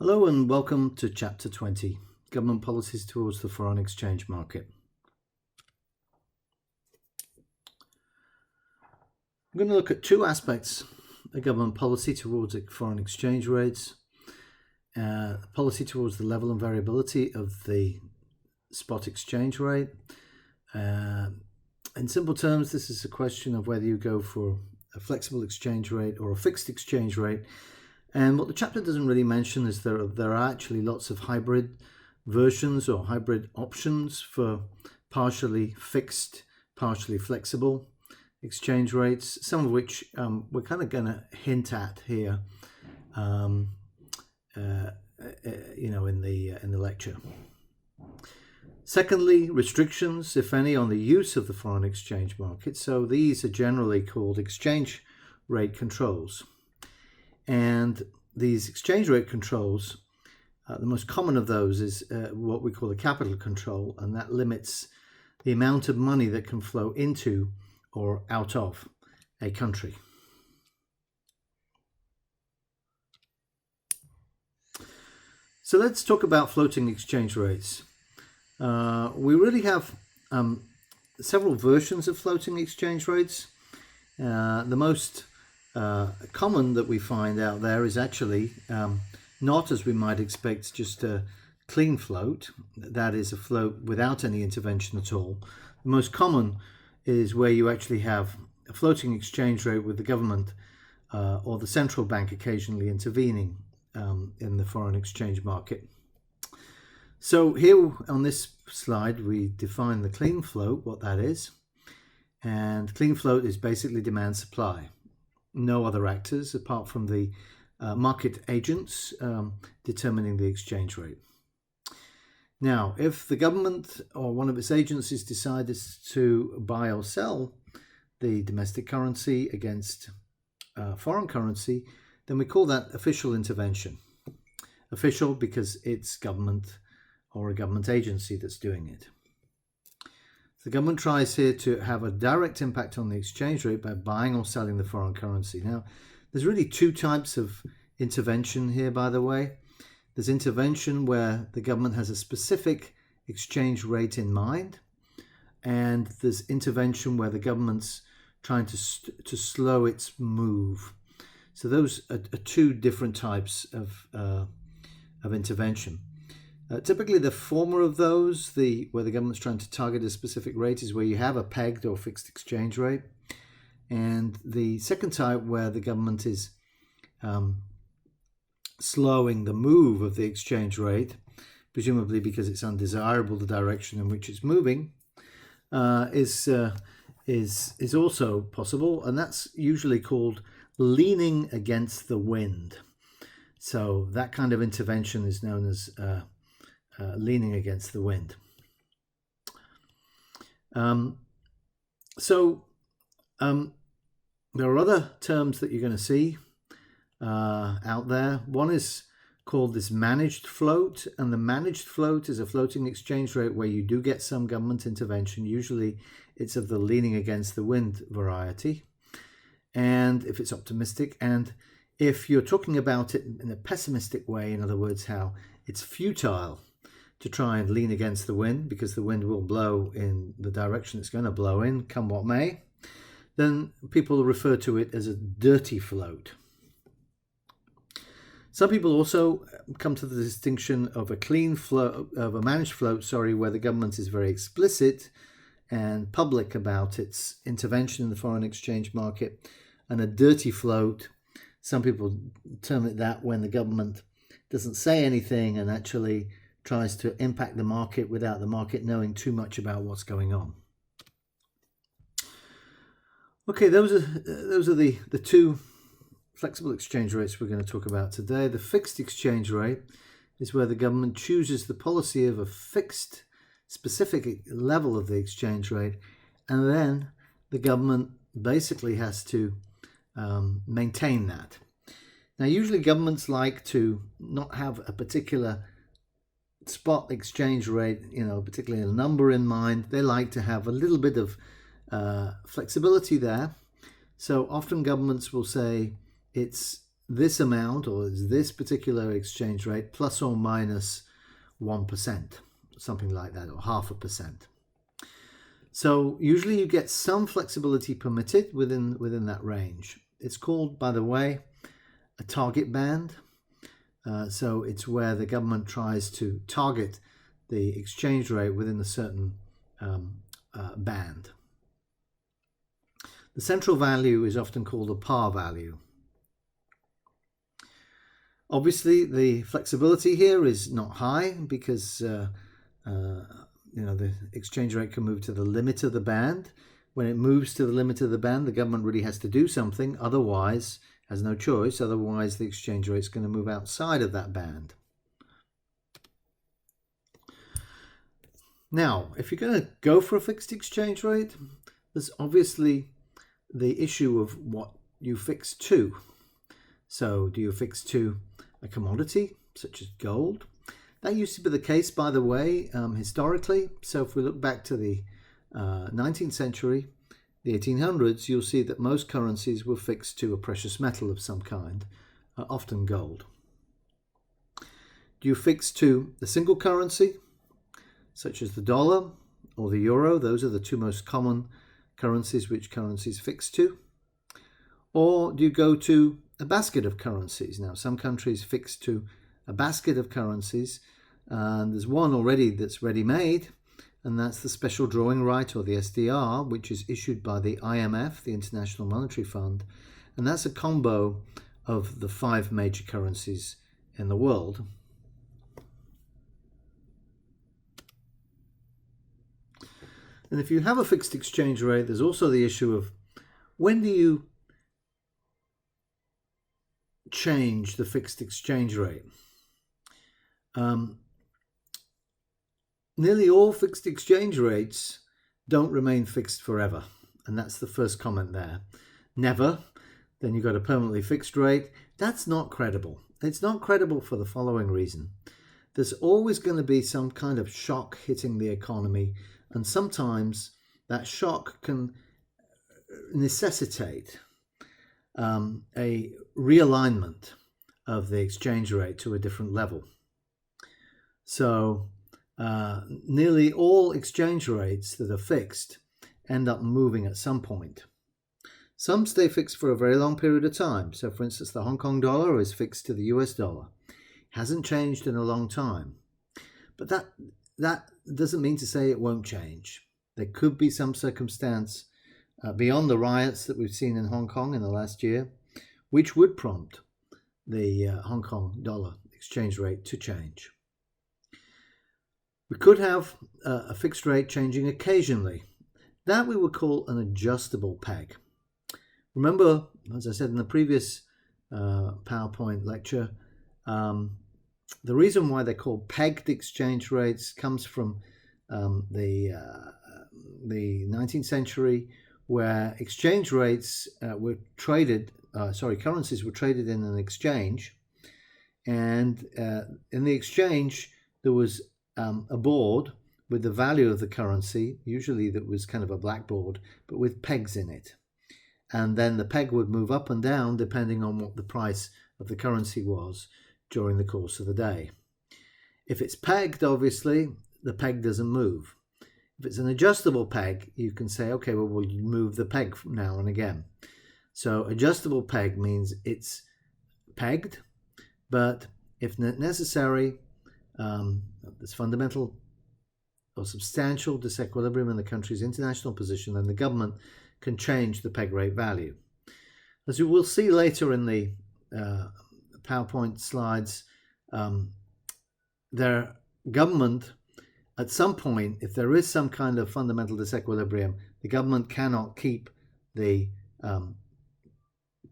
Hello and welcome to Chapter 20, Government Policies Towards the Foreign Exchange Market. I'm going to look at two aspects of government policy towards foreign exchange rates, policy towards the level and variability of the spot exchange rate. In simple terms, this is a question of whether you go for a flexible exchange rate or a fixed exchange rate. And what the chapter doesn't really mention is there are actually lots of hybrid versions or hybrid options for partially fixed, partially flexible exchange rates, some of which we're kind of going to hint at here, in the lecture. Secondly, restrictions, if any, on the use of the foreign exchange market. So these are generally called exchange rate controls. And these exchange rate controls, the most common of those is what we call a capital control, and that limits the amount of money that can flow into or out of a country. So let's talk about floating exchange rates. We really have several versions of floating exchange rates. The most common that we find out there is actually not, as we might expect, just a clean float. That is a float without any intervention at all. The most common is where you actually have a floating exchange rate with the government or the central bank occasionally intervening in the foreign exchange market. So here on this slide we define the clean float, what that is. And clean float is basically demand supply. No other actors apart from the market agents determining the exchange rate. Now, if the government or one of its agencies decides to buy or sell the domestic currency against foreign currency, then we call that official intervention. Official because it's government or a government agency that's doing it. The government tries here to have a direct impact on the exchange rate by buying or selling the foreign currency. Now, there's really two types of intervention here, by the way. There's intervention where the government has a specific exchange rate in mind, and there's intervention where the government's trying to slow its move. So those are two different types of intervention. Typically, the former of those, where the government's trying to target a specific rate, is where you have a pegged or fixed exchange rate. And the second type, where the government is slowing the move of the exchange rate, presumably because it's undesirable the direction in which it's moving, is also possible, and that's usually called leaning against the wind. So that kind of intervention is known as leaning against the wind. There are other terms that you're going to see out there. One is called this managed float, and the managed float is a floating exchange rate where you do get some government intervention. Usually it's of the leaning against the wind variety, and if it's optimistic, and if you're talking about it in a pessimistic way, in other words, how it's futile to try and lean against the wind because the wind will blow in the direction it's going to blow in, come what may, then people refer to it as a dirty float. Some people also come to the distinction of a clean float, of a managed float, where the government is very explicit and public about its intervention in the foreign exchange market, and a dirty float, some people term it that when the government doesn't say anything and actually tries to impact the market without the market knowing too much about what's going on. Okay, those are the two flexible exchange rates we're going to talk about today. The fixed exchange rate is where the government chooses the policy of a fixed specific level of the exchange rate, and then the government basically has to maintain that. Now, usually governments like to not have a particular spot exchange rate, particularly a number in mind. They like to have a little bit of flexibility there. So often governments will say it's this amount, or is this particular exchange rate plus or minus 1%, something like that, or 0.5%. So usually you get some flexibility permitted within that range. It's called, by the way, a target band. So it's where the government tries to target the exchange rate within a certain band. The central value is often called a par value. Obviously, the flexibility here is not high because the exchange rate can move to the limit of the band. When it moves to the limit of the band, the government really has to do something. Otherwise, has no choice. Otherwise, the exchange rate is going to move outside of that band. Now, if you're going to go for a fixed exchange rate, there's obviously the issue of what you fix to. So, do you fix to a commodity such as gold? That used to be the case, by the way, historically. So if we look back to the 19th century, the 1800s, you'll see that most currencies were fixed to a precious metal of some kind, often gold. Do you fix to the single currency, such as the dollar or the euro? Those are the two most common currencies which currencies fix to. Or do you go to a basket of currencies? Now, some countries fix to a basket of currencies, and there's one already that's ready-made, and that's the special drawing right, or the SDR, which is issued by the IMF, the International Monetary Fund, and that's a combo of the 5 major currencies in the world. And if you have a fixed exchange rate, there's also the issue of when do you change the fixed exchange rate? Nearly all fixed exchange rates don't remain fixed forever, and that's the first comment there. Never. Then you've got a permanently fixed rate. That's not credible. It's not credible for the following reason. There's always going to be some kind of shock hitting the economy, and sometimes that shock can necessitate a realignment of the exchange rate to a different level. So nearly all exchange rates that are fixed end up moving at some point. Some stay fixed for a very long period of time. So for instance, the Hong Kong dollar is fixed to the US dollar. It hasn't changed in a long time. But that doesn't mean to say it won't change. There could be some circumstance beyond the riots that we've seen in Hong Kong in the last year, which would prompt the Hong Kong dollar exchange rate to change. We could have a fixed rate changing occasionally. That we would call an adjustable peg. Remember, as I said in the previous PowerPoint lecture, the reason why they're called pegged exchange rates comes from the 19th century, where exchange rates were traded, currencies were traded in an exchange, and in the exchange there was a board with the value of the currency, usually that was kind of a blackboard, but with pegs in it. And then the peg would move up and down depending on what the price of the currency was during the course of the day. If it's pegged, obviously, the peg doesn't move. If it's an adjustable peg, you can say, okay, well, we'll move the peg now and again. So adjustable peg means it's pegged, but if necessary, there's fundamental or substantial disequilibrium in the country's international position, then the government can change the peg rate value. As you will see later in the PowerPoint slides, their government, at some point, if there is some kind of fundamental disequilibrium, the government cannot keep the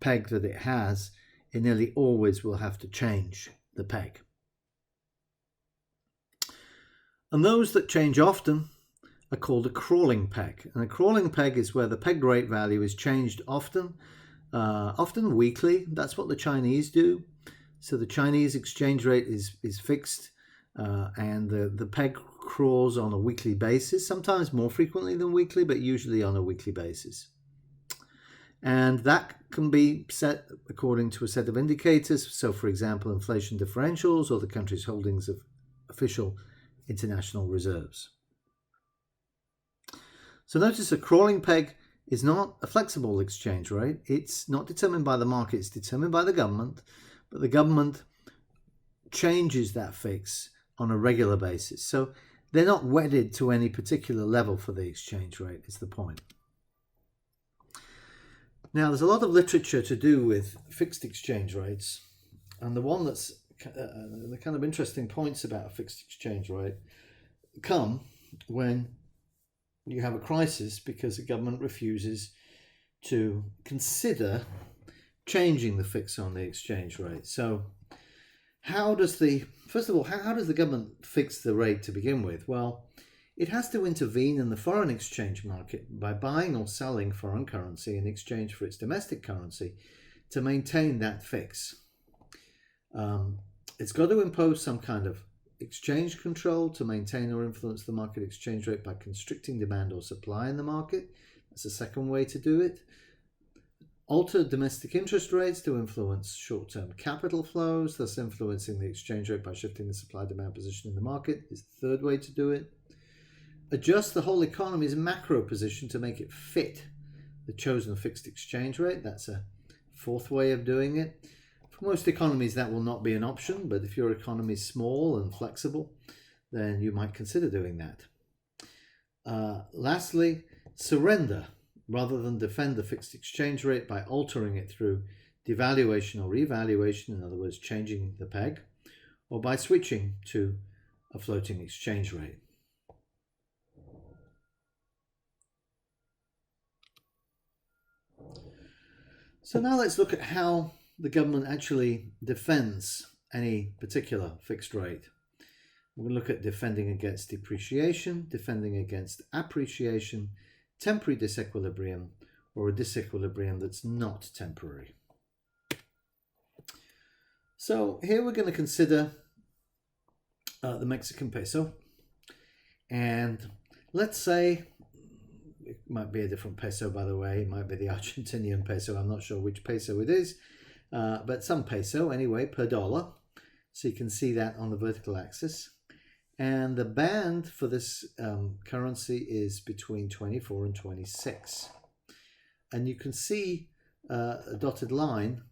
peg that it has. It nearly always will have to change the peg. And those that change often are called a crawling peg. And a crawling peg is where the peg rate value is changed often, often weekly. That's what the Chinese do. So the Chinese exchange rate is fixed, and the peg crawls on a weekly basis, sometimes more frequently than weekly, but usually on a weekly basis. And that can be set according to a set of indicators. So, for example, inflation differentials or the country's holdings of official international reserves. So notice a crawling peg is not a flexible exchange rate. It's not determined by the market, it's determined by the government, but the government changes that fix on a regular basis. So they're not wedded to any particular level for the exchange rate, is the point. Now, there's a lot of literature to do with fixed exchange rates, and the one that's the kind of interesting points about a fixed exchange rate come when you have a crisis because the government refuses to consider changing the fix on the exchange rate. So first of all, how does the government fix the rate to begin with? Well, it has to intervene in the foreign exchange market by buying or selling foreign currency in exchange for its domestic currency to maintain that fix. It's got to impose some kind of exchange control to maintain or influence the market exchange rate by constricting demand or supply in the market. That's the second way to do it. Alter domestic interest rates to influence short-term capital flows, thus influencing the exchange rate by shifting the supply-demand position in the market is the third way to do it. Adjust the whole economy's macro position to make it fit the chosen fixed exchange rate. That's a fourth way of doing it. For most economies, that will not be an option, but if your economy is small and flexible, then you might consider doing that. Lastly, surrender rather than defend the fixed exchange rate by altering it through devaluation or revaluation, in other words, changing the peg, or by switching to a floating exchange rate. So now let's look at how the government actually defends any particular fixed rate. We're going to look at defending against depreciation, defending against appreciation, temporary disequilibrium, or a disequilibrium that's not temporary. So here we're going to consider the Mexican peso, and let's say it might be a different peso, by the way. It might be the Argentinian peso. I'm not sure which peso it is, but some peso anyway per dollar. So you can see that on the vertical axis. And the band for this currency is between 24 and 26. And you can see a dotted line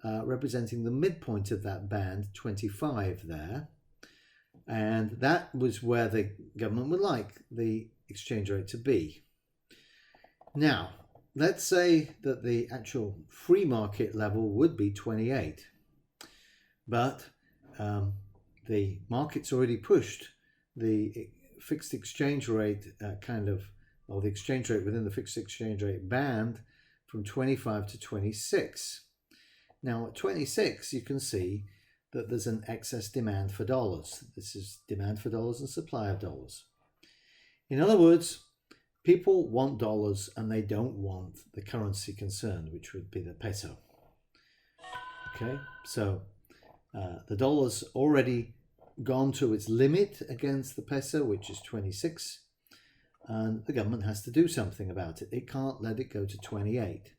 representing the midpoint of that band, 25 there. And that was where the government would like the exchange rate to be. Now, let's say that the actual free market level would be 28. But the market's already pushed the fixed exchange rate or the exchange rate within the fixed exchange rate band from 25 to 26. Now at 26 you can see that there's an excess demand for dollars. This is demand for dollars and supply of dollars. In other words, people want dollars and they don't want the currency concerned, which would be the peso. Okay, so the dollar's already gone to its limit against the peso, which is 26, and the government has to do something about it. It can't let it go to 28.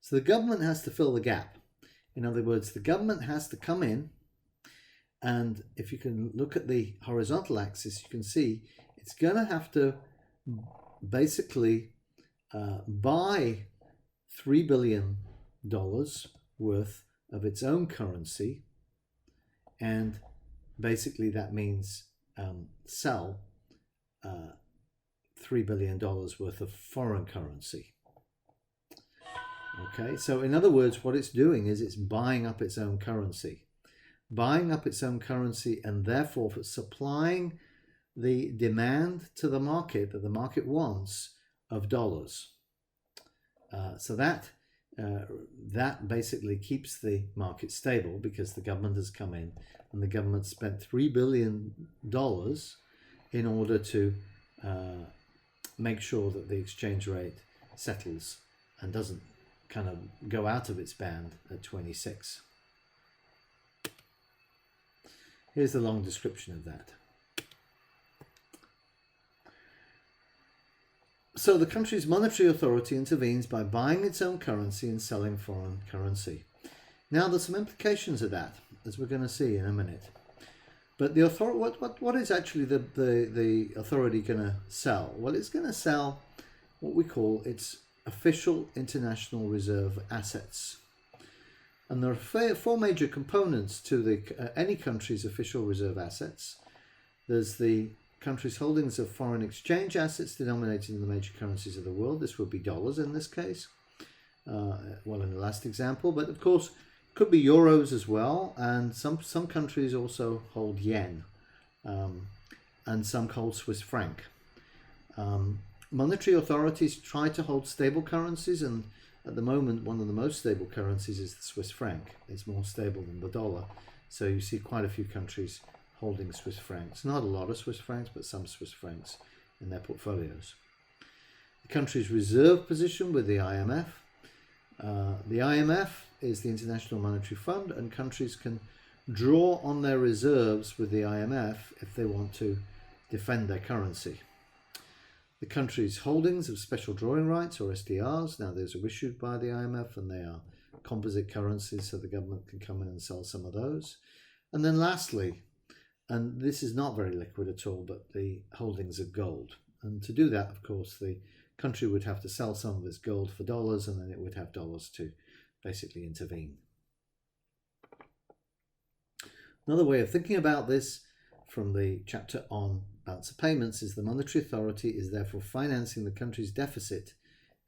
So the government has to fill the gap. In other words, the government has to come in, and if you can look at the horizontal axis, you can see it's going to have to basically buy $3 billion worth of its own currency, and basically that means sell $3 billion worth of foreign currency. Okay, so in other words, what it's doing is it's buying up its own currency. Buying up its own currency and therefore for supplying the demand to the market that the market wants of dollars. So that basically keeps the market stable because the government has come in and the government spent $3 billion in order to make sure that the exchange rate settles and doesn't kind of go out of its band at 26. Here's the long description of that. So the country's monetary authority intervenes by buying its own currency and selling foreign currency. Now there's some implications of that, as we're going to see in a minute. But the what is actually the authority going to sell? Well, it's going to sell what we call its official international reserve assets. And there are four major components to any country's official reserve assets. There's the country's holdings of foreign exchange assets denominated in the major currencies of the world. This would be dollars in this case, well, in the last example, but of course could be euros as well, and some countries also hold yen, and some hold Swiss franc. Monetary authorities try to hold stable currencies, and at the moment one of the most stable currencies is the Swiss franc. It's more stable than the dollar, so you see quite a few countries holding Swiss francs. Not a lot of Swiss francs, but some Swiss francs in their portfolios. The country's reserve position with the IMF. The IMF is the International Monetary Fund, and countries can draw on their reserves with the IMF if they want to defend their currency. The country's holdings of special drawing rights, or SDRs, now those are issued by the IMF and they are composite currencies, so the government can come in and sell some of those. And then lastly, and this is not very liquid at all, but the holdings of gold. And to do that, of course, the country would have to sell some of its gold for dollars, and then it would have dollars to basically intervene. Another way of thinking about this from the chapter on balance of payments is the monetary authority is therefore financing the country's deficit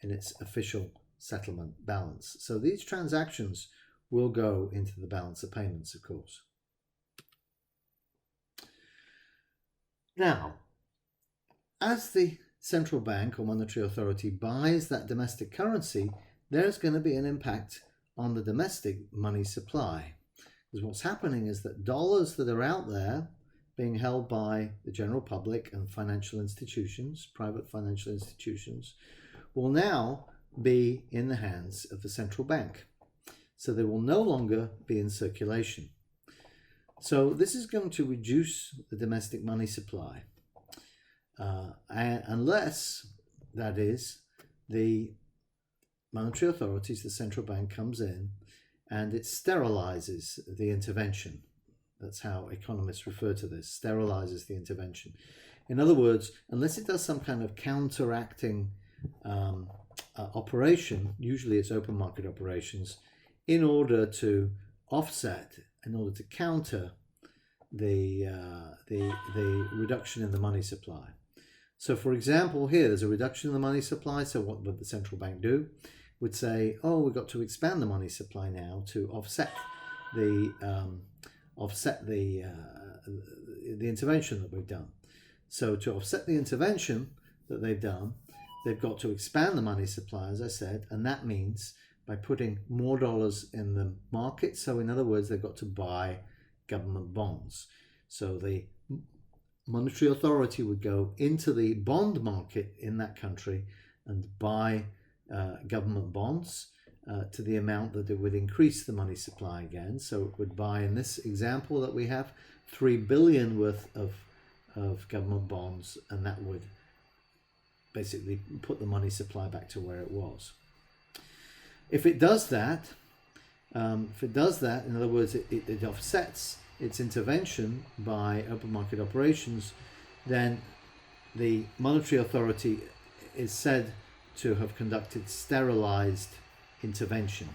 in its official settlement balance. So these transactions will go into the balance of payments, of course. Now, as the central bank or monetary authority buys that domestic currency, there's going to be an impact on the domestic money supply. Because what's happening is that dollars that are out there being held by the general public and financial institutions, private financial institutions, will now be in the hands of the central bank. So they will no longer be in circulation. So this is going to reduce the domestic money supply, unless, that is, the monetary authorities, the central bank, comes in and it sterilizes the intervention. That's how economists refer to this, sterilizes the intervention. In other words, unless it does some kind of counteracting operation, usually it's open market operations, in order to offset, in order to counter the reduction in the money supply. So for example, here there's a reduction in the money supply. So what would the central bank do? Would say, oh, we've got to expand the money supply now to offset the intervention that we've done. So to offset the intervention that they've done, they've got to expand the money supply, as I said, and that means by putting more dollars in the market. So in other words, they've got to buy government bonds. So the monetary authority would go into the bond market in that country and buy government bonds to the amount that it would increase the money supply again. So it would buy, in this example that we have, $3 billion worth of government bonds, and that would basically put the money supply back to where it was. If it does that, in other words, it offsets its intervention by open market operations, then the monetary authority is said to have conducted sterilized intervention.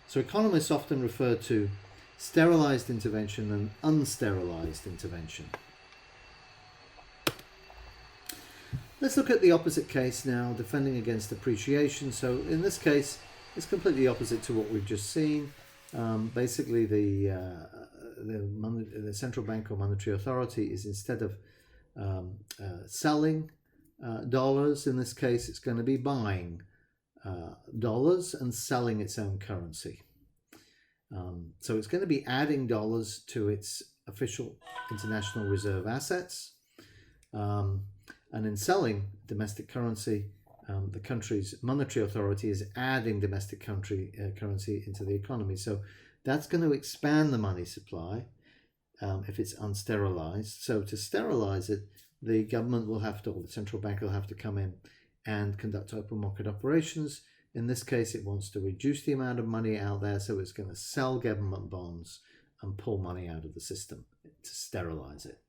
So economists often refer to sterilized intervention and unsterilized intervention. Let's look at the opposite case now, defending against appreciation. So in this case, it's completely opposite to what we've just seen. Basically, the central bank or monetary authority is, instead of selling dollars, in this case, it's going to be buying dollars and selling its own currency. So it's going to be adding dollars to its official international reserve assets. And in selling domestic currency, the country's monetary authority is adding domestic currency into the economy. So that's going to expand the money supply if it's unsterilized. So to sterilize it, the government will have to, or the central bank will have to come in and conduct open market operations. In this case, it wants to reduce the amount of money out there, so it's going to sell government bonds and pull money out of the system to sterilize it.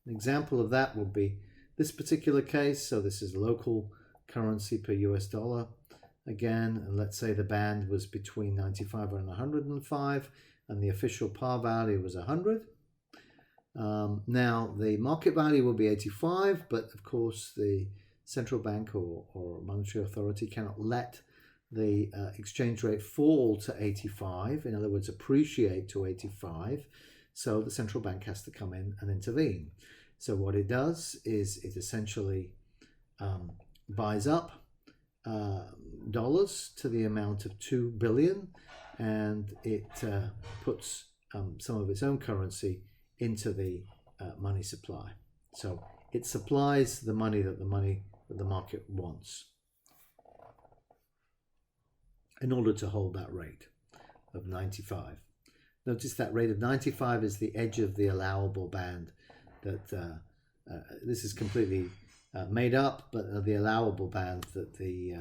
An example of that would be this particular case. So this is local currency per US dollar. Again, and let's say the band was between 95 and 105, and the official par value was 100. Now, the market value will be 85, but of course the central bank or monetary authority cannot let the exchange rate fall to 85, in other words, appreciate to 85. So the central bank has to come in and intervene. So what it does is it essentially buys up dollars to the amount of 2 billion, and it puts some of its own currency into the money supply. So it supplies the money that the market wants in order to hold that rate of 95. Notice that rate of 95 is the edge of the allowable band. That this is completely made up, but the allowable band that the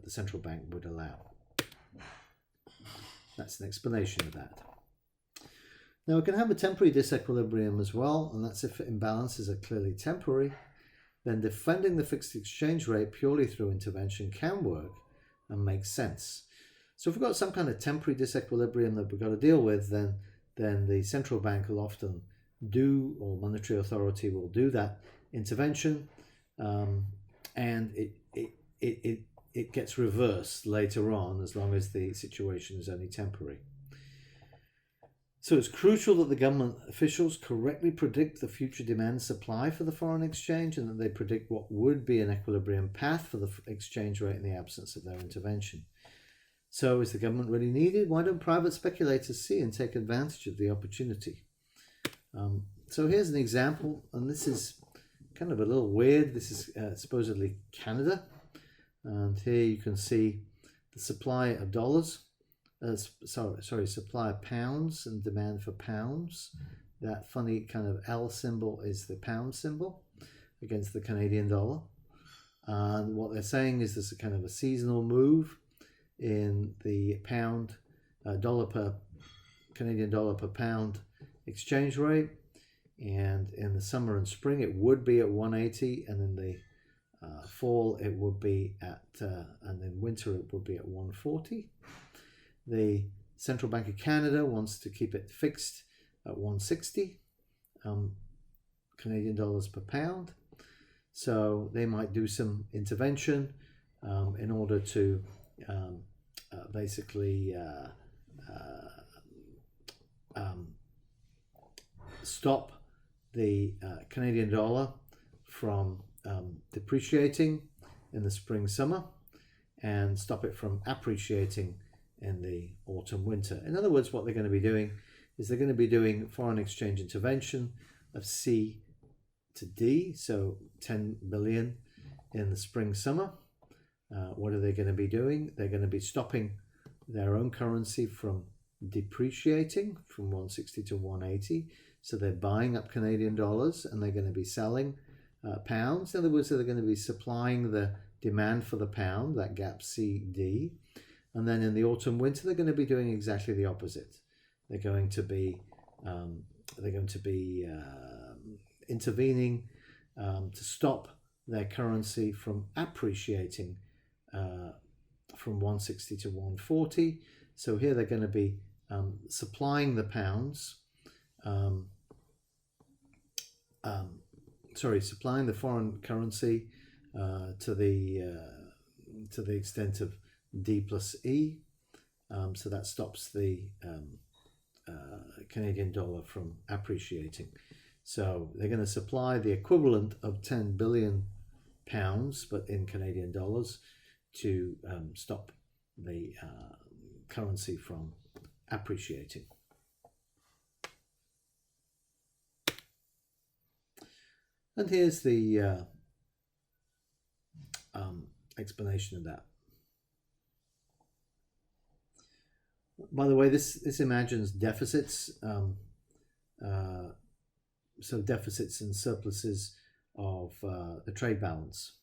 central bank would allow. That's an explanation of that. Now we can have a temporary disequilibrium as well, and that's if imbalances are clearly temporary. Then defending the fixed exchange rate purely through intervention can work and make sense. So if we've got some kind of temporary disequilibrium that we've got to deal with, then the central bank will often do, or monetary authority will do that intervention, and it gets reversed later on as long as the situation is only temporary. So it's crucial that the government officials correctly predict the future demand supply for the foreign exchange, and that they predict what would be an equilibrium path for the exchange rate in the absence of their intervention. So is the government really needed? Why don't private speculators see and take advantage of the opportunity? So here's an example, and this is kind of a little weird. This is supposedly Canada, and here you can see the supply of dollars. Supply of pounds and demand for pounds. That funny kind of L symbol is the pound symbol against the Canadian dollar. And what they're saying is there's a kind of a seasonal move in the pound, Canadian dollar per pound exchange rate. And in the summer and spring, it would be at 180, and in the fall, it would be at, and in winter, it would be at 140. The Central Bank of Canada wants to keep it fixed at 160 Canadian dollars per pound. So they might do some intervention in order to basically stop the Canadian dollar from depreciating in the spring summer, and stop it from appreciating in the autumn winter. In other words, what they're going to be doing is they're going to be doing foreign exchange intervention of C to D, so 10 billion in the spring summer. What are they going to be doing? They're going to be stopping their own currency from depreciating from 160 to 180. So they're buying up Canadian dollars, and they're going to be selling pounds. In other words, they're going to be supplying the demand for the pound, that gap CD. And then in the autumn winter, they're going to be doing exactly the opposite. They're going to be intervening to stop their currency from appreciating from 160 to 140. So here they're going to be supplying the pounds, supplying the foreign currency to the extent of D plus E. So that stops the Canadian dollar from appreciating. So they're going to supply the equivalent of 10 billion pounds, but in Canadian dollars, to stop the currency from appreciating. And here's the explanation of that. By the way, this imagines deficits. So deficits and surpluses of the trade balance.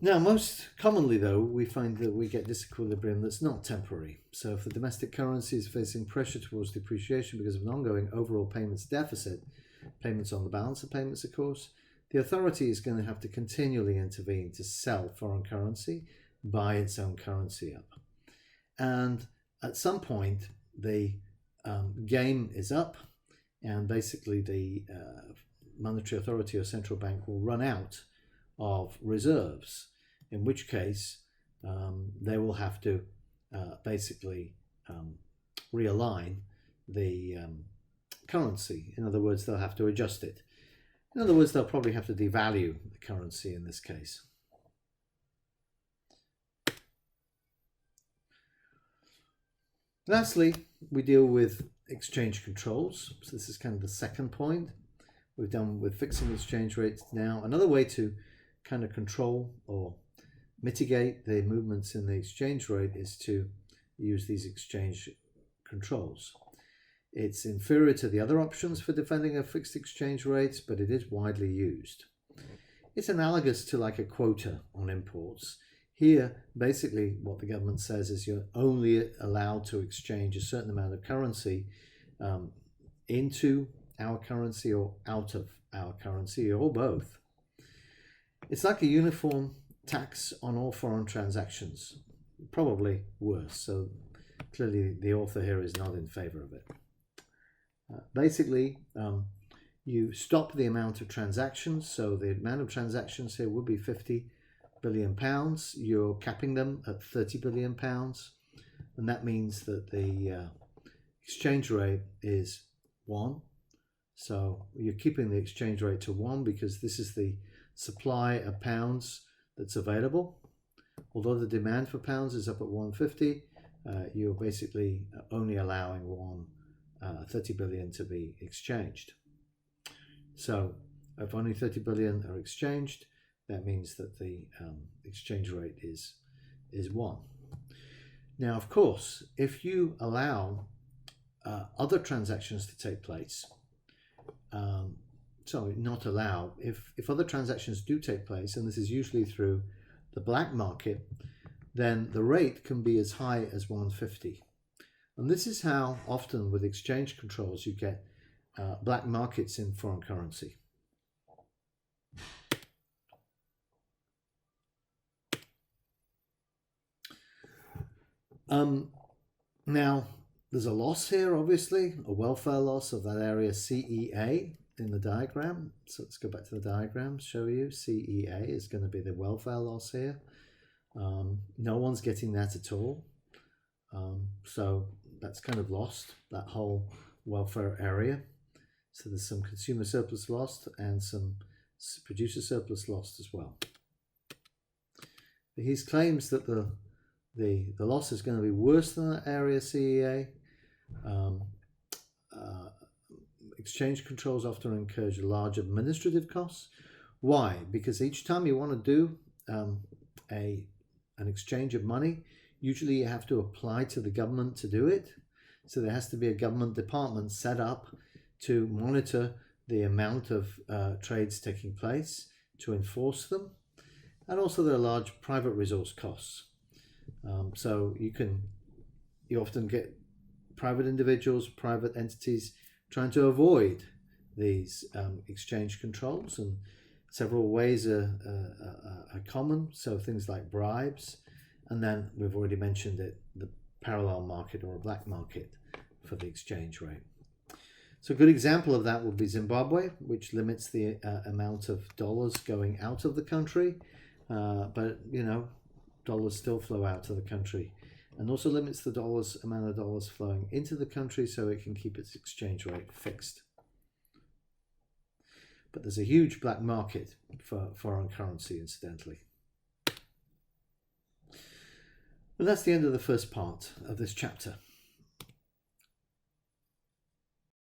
Now, most commonly, though, we find that we get disequilibrium that's not temporary. So if the domestic currency is facing pressure towards depreciation because of an ongoing overall payments deficit, payments on the balance of payments, of course, the authority is going to have to continually intervene to sell foreign currency, buy its own currency up. And at some point, the game is up, and basically the monetary authority or central bank will run out of reserves, in which case they will have to basically realign the currency. In other words, they'll have to adjust it. In other words, they'll probably have to devalue the currency in this case. Lastly, we deal with exchange controls. So this is kind of the second point. We've done with fixing exchange rates now. Another way to kind of control or mitigate the movements in the exchange rate is to use these exchange controls. It's inferior to the other options for defending a fixed exchange rates, but it is widely used. It's analogous to like a quota on imports. Here, basically what the government says is you're only allowed to exchange a certain amount of currency into our currency or out of our currency, or both. It's like a uniform tax on all foreign transactions, probably worse. So clearly the author here is not in favor of it. Basically, you stop the amount of transactions. So the amount of transactions here would be 50 billion pounds. You're capping them at 30 billion pounds. And that means that the exchange rate is 1. So you're keeping the exchange rate to 1 because this is the supply of pounds that's available. Although the demand for pounds is up at 150, you're basically only allowing 30 billion to be exchanged. So if only 30 billion are exchanged, that means that the exchange rate is 1. Now, of course, if you allow other transactions to take place, sorry, not allow, if other transactions do take place, and this is usually through the black market, then the rate can be as high as 150. And this is how often with exchange controls you get black markets in foreign currency. Now, there's a loss here, obviously, a welfare loss of that area CEA in the diagram. So let's go back to the diagram, show you. CEA is going to be the welfare loss here. No one's getting that at all. So that's kind of lost, that whole welfare area. So there's some consumer surplus lost and some producer surplus lost as well. He claims that the loss is going to be worse than that area CEA. Exchange controls often encourage large administrative costs. Why? Because each time you want to do an exchange of money, usually you have to apply to the government to do it. So there has to be a government department set up to monitor the amount of trades taking place, to enforce them. And also there are large private resource costs. So you often get private individuals, private entities trying to avoid these exchange controls, and several ways are common. So things like bribes, and then we've already mentioned it, the parallel market or a black market for the exchange rate. So a good example of that would be Zimbabwe, which limits the amount of dollars going out of the country, but dollars still flow out of the country, and also limits the amount of dollars flowing into the country so it can keep its exchange rate fixed. But there's a huge black market for foreign currency, incidentally. And that's the end of the first part of this chapter.